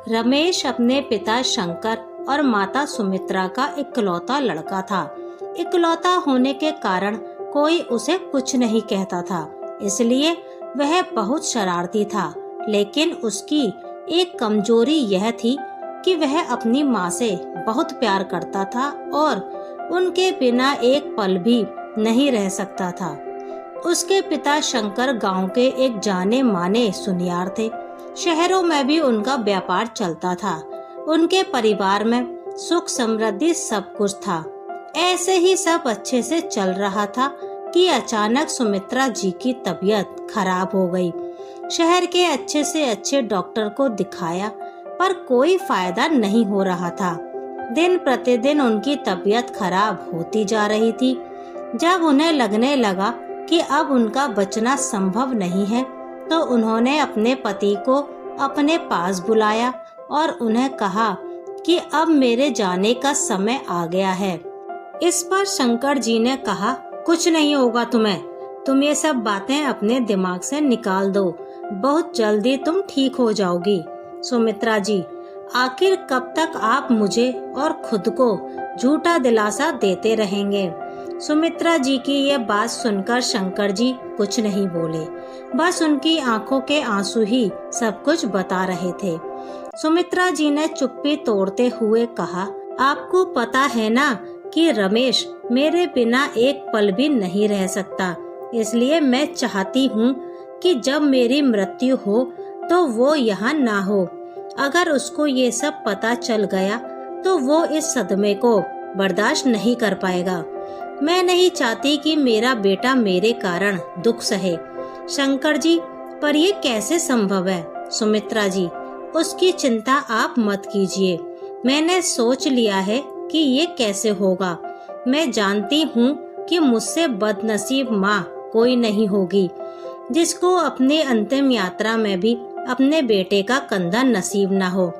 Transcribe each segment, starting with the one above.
रमेश अपने पिता शंकर और माता सुमित्रा का इकलौता लड़का था। इकलौता होने के कारण कोई उसे कुछ नहीं कहता था, इसलिए वह बहुत शरारती था। लेकिन उसकी एक कमजोरी यह थी कि वह अपनी माँ से बहुत प्यार करता था और उनके बिना एक पल भी नहीं रह सकता था। उसके पिता शंकर गांव के एक जाने माने सुनियार थे। शहरों में भी उनका व्यापार चलता था। उनके परिवार में सुख समृद्धि सब कुछ था। ऐसे ही सब अच्छे से चल रहा था कि अचानक सुमित्रा जी की तबीयत खराब हो गई। शहर के अच्छे से अच्छे डॉक्टर को दिखाया, पर कोई फायदा नहीं हो रहा था। दिन प्रतिदिन उनकी तबीयत खराब होती जा रही थी। जब उन्हें लगने लगा कि अब उनका बचना संभव नहीं है, तो उन्होंने अपने पति को अपने पास बुलाया और उन्हें कहा कि अब मेरे जाने का समय आ गया है। इस पर शंकर जी ने कहा, कुछ नहीं होगा तुम्हें, तुम ये सब बातें अपने दिमाग से निकाल दो, बहुत जल्दी तुम ठीक हो जाओगी। सुमित्रा जी, आखिर कब तक आप मुझे और खुद को झूठा दिलासा देते रहेंगे? सुमित्रा जी की यह बात सुनकर शंकर जी कुछ नहीं बोले, बस उनकी आंखों के आंसू ही सब कुछ बता रहे थे। सुमित्रा जी ने चुप्पी तोड़ते हुए कहा, आपको पता है ना कि रमेश मेरे बिना एक पल भी नहीं रह सकता, इसलिए मैं चाहती हूँ कि जब मेरी मृत्यु हो तो वो यहाँ ना हो। अगर उसको ये सब पता चल गया तो वो इस सदमे को बर्दाश्त नहीं कर पाएगा। मैं नहीं चाहती कि मेरा बेटा मेरे कारण दुख सहे। शंकर जी, पर ये कैसे संभव है? सुमित्रा जी, उसकी चिंता आप मत कीजिए। मैंने सोच लिया है कि ये कैसे होगा। मैं जानती हूँ कि मुझसे बदनसीब माँ कोई नहीं होगी, जिसको अपने अंतिम यात्रा में भी अपने बेटे का कंधा नसीब ना हो।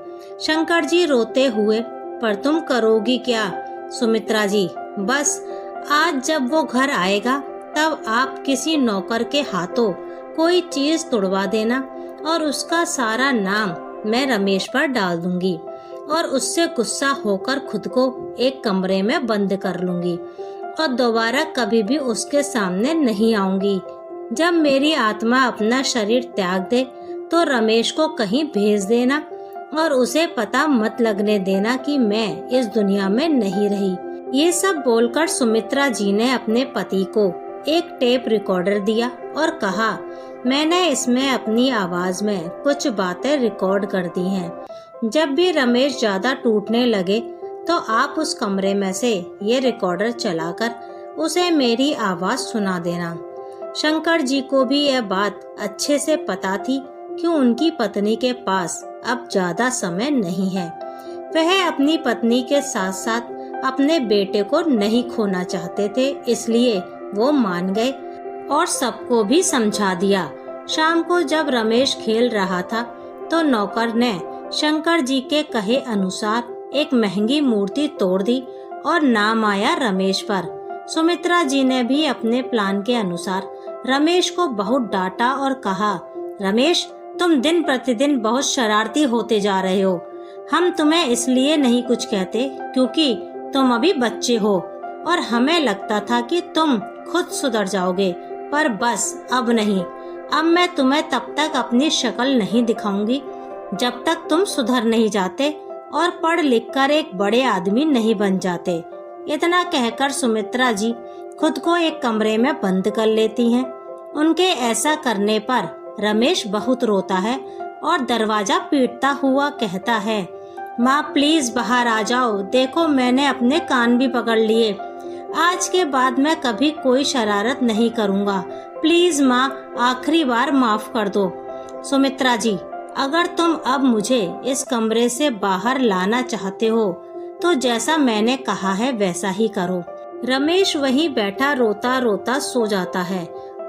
शंकर जी रोते हुए, पर तुम करोगी क्या? सुमित्रा जी, बस आज जब वो घर आएगा तब आप किसी नौकर के हाथों कोई चीज तुड़वा देना और उसका सारा नाम मैं रमेश पर डाल दूंगी और उससे गुस्सा होकर खुद को एक कमरे में बंद कर लूंगी और दोबारा कभी भी उसके सामने नहीं आऊंगी। जब मेरी आत्मा अपना शरीर त्याग दे तो रमेश को कहीं भेज देना और उसे पता मत लगने देना कि मैं इस दुनिया में नहीं रही। ये सब बोलकर सुमित्रा जी ने अपने पति को एक टेप रिकॉर्डर दिया और कहा, मैंने इसमें अपनी आवाज में कुछ बातें रिकॉर्ड कर दी हैं। जब भी रमेश ज्यादा टूटने लगे तो आप उस कमरे में से ये रिकॉर्डर चलाकर उसे मेरी आवाज सुना देना। शंकर जी को भी यह बात अच्छे से पता थी कि उनकी पत्नी के पास अब ज्यादा समय नहीं है। वह अपनी पत्नी के साथ साथ अपने बेटे को नहीं खोना चाहते थे, इसलिए वो मान गए और सबको भी समझा दिया। शाम को जब रमेश खेल रहा था तो नौकर ने शंकर जी के कहे अनुसार एक महंगी मूर्ति तोड़ दी और नाम आया रमेश पर। सुमित्रा जी ने भी अपने प्लान के अनुसार रमेश को बहुत डांटा और कहा, रमेश, तुम दिन प्रतिदिन बहुत शरारती होते जा रहे हो। हम तुम्हें इसलिए नहीं कुछ कहते क्योंकि तुम अभी बच्चे हो और हमें लगता था कि तुम खुद सुधर जाओगे, पर बस अब नहीं। अब मैं तुम्हें तब तक अपनी शक्ल नहीं दिखाऊंगी जब तक तुम सुधर नहीं जाते और पढ़ लिख कर एक बड़े आदमी नहीं बन जाते। इतना कहकर सुमित्रा जी खुद को एक कमरे में बंद कर लेती हैं। उनके ऐसा करने पर रमेश बहुत रोता है और दरवाजा पीटता हुआ कहता है, माँ प्लीज बाहर आ जाओ, देखो मैंने अपने कान भी पकड़ लिए। आज के बाद मैं कभी कोई शरारत नहीं करूँगा। प्लीज माँ, आखिरी बार माफ कर दो। सुमित्रा जी, अगर तुम अब मुझे इस कमरे से बाहर लाना चाहते हो तो जैसा मैंने कहा है वैसा ही करो। रमेश वहीं बैठा रोता रोता सो जाता है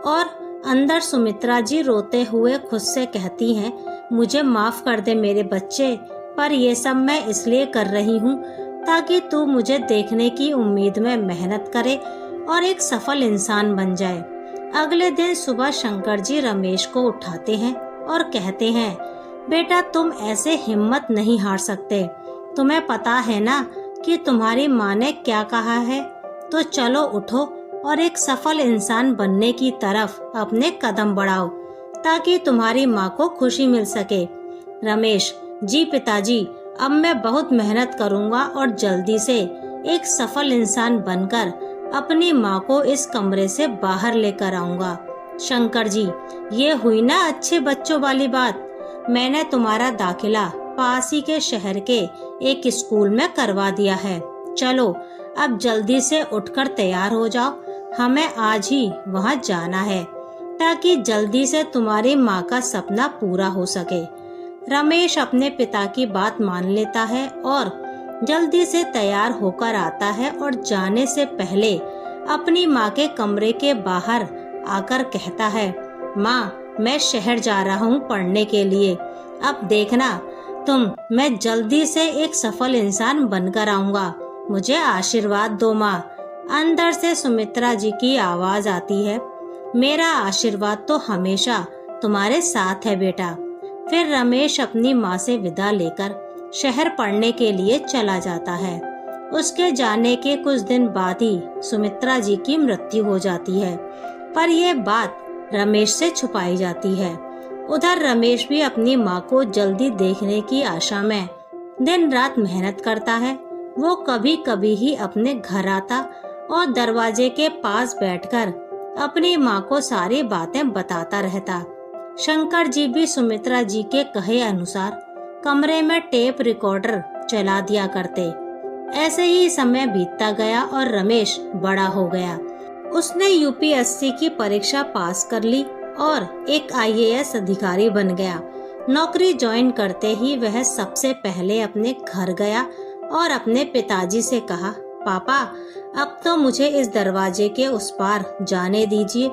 और अंदर सुमित्रा जी रोते हुए खुद से कहती हैं, मुझे माफ कर दे मेरे बच्चे, पर ये सब मैं इसलिए कर रही हूँ ताकि तू मुझे देखने की उम्मीद में मेहनत करे और एक सफल इंसान बन जाए। अगले दिन सुबह शंकर जी रमेश को उठाते हैं और कहते हैं, बेटा तुम ऐसे हिम्मत नहीं हार सकते। तुम्हें पता है ना कि तुम्हारी माँ ने क्या कहा है। तो चलो उठो और एक सफल इंसान बनने की तरफ अपने कदम बढ़ाओ ताकि तुम्हारी माँ को खुशी मिल सके। रमेश, जी पिताजी, अब मैं बहुत मेहनत करूँगा और जल्दी से एक सफल इंसान बनकर अपनी माँ को इस कमरे से बाहर लेकर आऊँगा। शंकर जी, ये हुई ना अच्छे बच्चों वाली बात। मैंने तुम्हारा दाखिला पास ही के शहर के एक स्कूल में करवा दिया है। चलो अब जल्दी से उठकर तैयार हो जाओ, हमें आज ही वहाँ जाना है ताकि जल्दी से तुम्हारी माँ का सपना पूरा हो सके। रमेश अपने पिता की बात मान लेता है और जल्दी से तैयार होकर आता है और जाने से पहले अपनी माँ के कमरे के बाहर आकर कहता है, माँ मैं शहर जा रहा हूँ पढ़ने के लिए। अब देखना मैं जल्दी से एक सफल इंसान बनकर आऊँगा। मुझे आशीर्वाद दो माँ। अंदर से सुमित्रा जी की आवाज आती है, मेरा आशीर्वाद तो हमेशा तुम्हारे साथ है बेटा। फिर रमेश अपनी माँ से विदा लेकर शहर पढ़ने के लिए चला जाता है। उसके जाने के कुछ दिन बाद ही सुमित्रा जी की मृत्यु हो जाती है, पर यह बात रमेश से छुपाई जाती है। उधर रमेश भी अपनी माँ को जल्दी देखने की आशा में दिन रात मेहनत करता है। वो कभी कभी ही अपने घर आता और दरवाजे के पास बैठकर अपनी माँ को सारी बातें बताता रहता। शंकर जी भी सुमित्रा जी के कहे अनुसार कमरे में टेप रिकॉर्डर चला दिया करते। ऐसे ही समय बीतता गया और रमेश बड़ा हो गया। उसने यूपीएससी की परीक्षा पास कर ली और एक आईएएस अधिकारी बन गया। नौकरी ज्वाइन करते ही वह सबसे पहले अपने घर गया और अपने पिताजी से कहा, पापा अब तो मुझे इस दरवाजे के उस पार जाने दीजिए।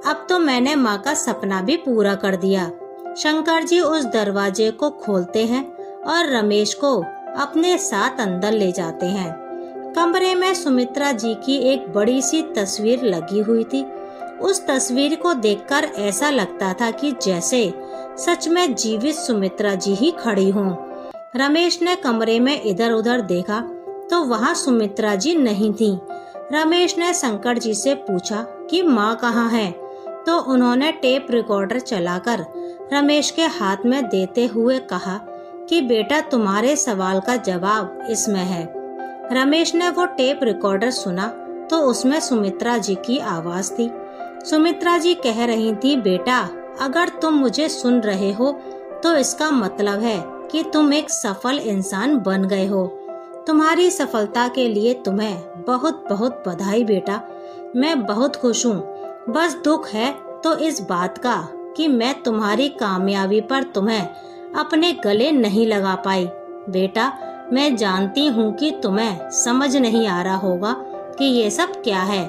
अब तो मैंने माँ का सपना भी पूरा कर दिया। शंकर जी उस दरवाजे को खोलते हैं और रमेश को अपने साथ अंदर ले जाते हैं। कमरे में सुमित्रा जी की एक बड़ी सी तस्वीर लगी हुई थी। उस तस्वीर को देखकर ऐसा लगता था कि जैसे सच में जीवित सुमित्रा जी ही खड़ी हों। रमेश ने कमरे में इधर उधर देखा तो वहाँ सुमित्रा जी नहीं थी। रमेश ने शंकर जी से पूछा कि माँ कहाँ है, तो उन्होंने टेप रिकॉर्डर चलाकर रमेश के हाथ में देते हुए कहा कि बेटा तुम्हारे सवाल का जवाब इसमें है। रमेश ने वो टेप रिकॉर्डर सुना तो उसमें सुमित्रा जी की आवाज थी। सुमित्रा जी कह रही थी, बेटा अगर तुम मुझे सुन रहे हो तो इसका मतलब है कि तुम एक सफल इंसान बन गए हो। तुम्हारी सफलता के लिए तुम्हें बहुत बहुत बधाई बेटा। मैं बहुत खुश हूँ। बस दुख है तो इस बात का कि मैं तुम्हारी कामयाबी पर तुम्हें अपने गले नहीं लगा पाई। बेटा मैं जानती हूँ कि तुम्हें समझ नहीं आ रहा होगा कि ये सब क्या है,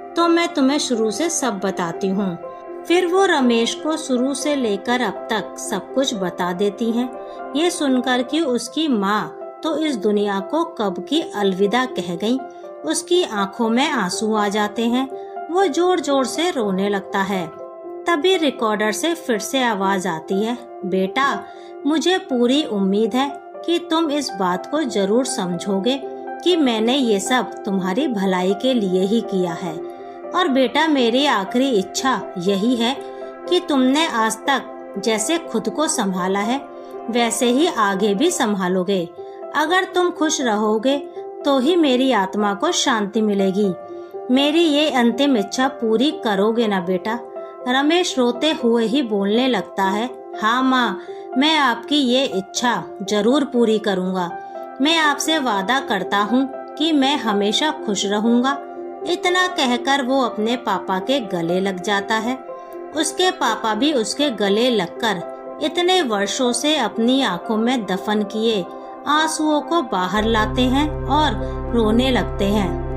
तो मैं तुम्हें शुरू से सब बताती हूँ। फिर वो रमेश को शुरू से लेकर अब तक सब कुछ बता देती हैं। ये सुनकर कि उसकी माँ तो इस दुनिया को कब की अलविदा कह गई, उसकी आंखों में आंसू आ जाते हैं। वो जोर जोर से रोने लगता है। तभी रिकॉर्डर से फिर से आवाज आती है, बेटा मुझे पूरी उम्मीद है कि तुम इस बात को जरूर समझोगे कि मैंने ये सब तुम्हारी भलाई के लिए ही किया है। और बेटा मेरी आखिरी इच्छा यही है कि तुमने आज तक जैसे खुद को संभाला है वैसे ही आगे भी संभालोगे। अगर तुम खुश रहोगे तो ही मेरी आत्मा को शांति मिलेगी। मेरी ये अंतिम इच्छा पूरी करोगे ना बेटा। रमेश रोते हुए ही बोलने लगता है, हाँ माँ, मैं आपकी ये इच्छा जरूर पूरी करूँगा। मैं आपसे वादा करता हूँ कि मैं हमेशा खुश रहूँगा। इतना कहकर वो अपने पापा के गले लग जाता है। उसके पापा भी उसके गले लगकर इतने वर्षों से अपनी आंखों में दफन किए आंसुओं को बाहर लाते हैं और रोने लगते हैं।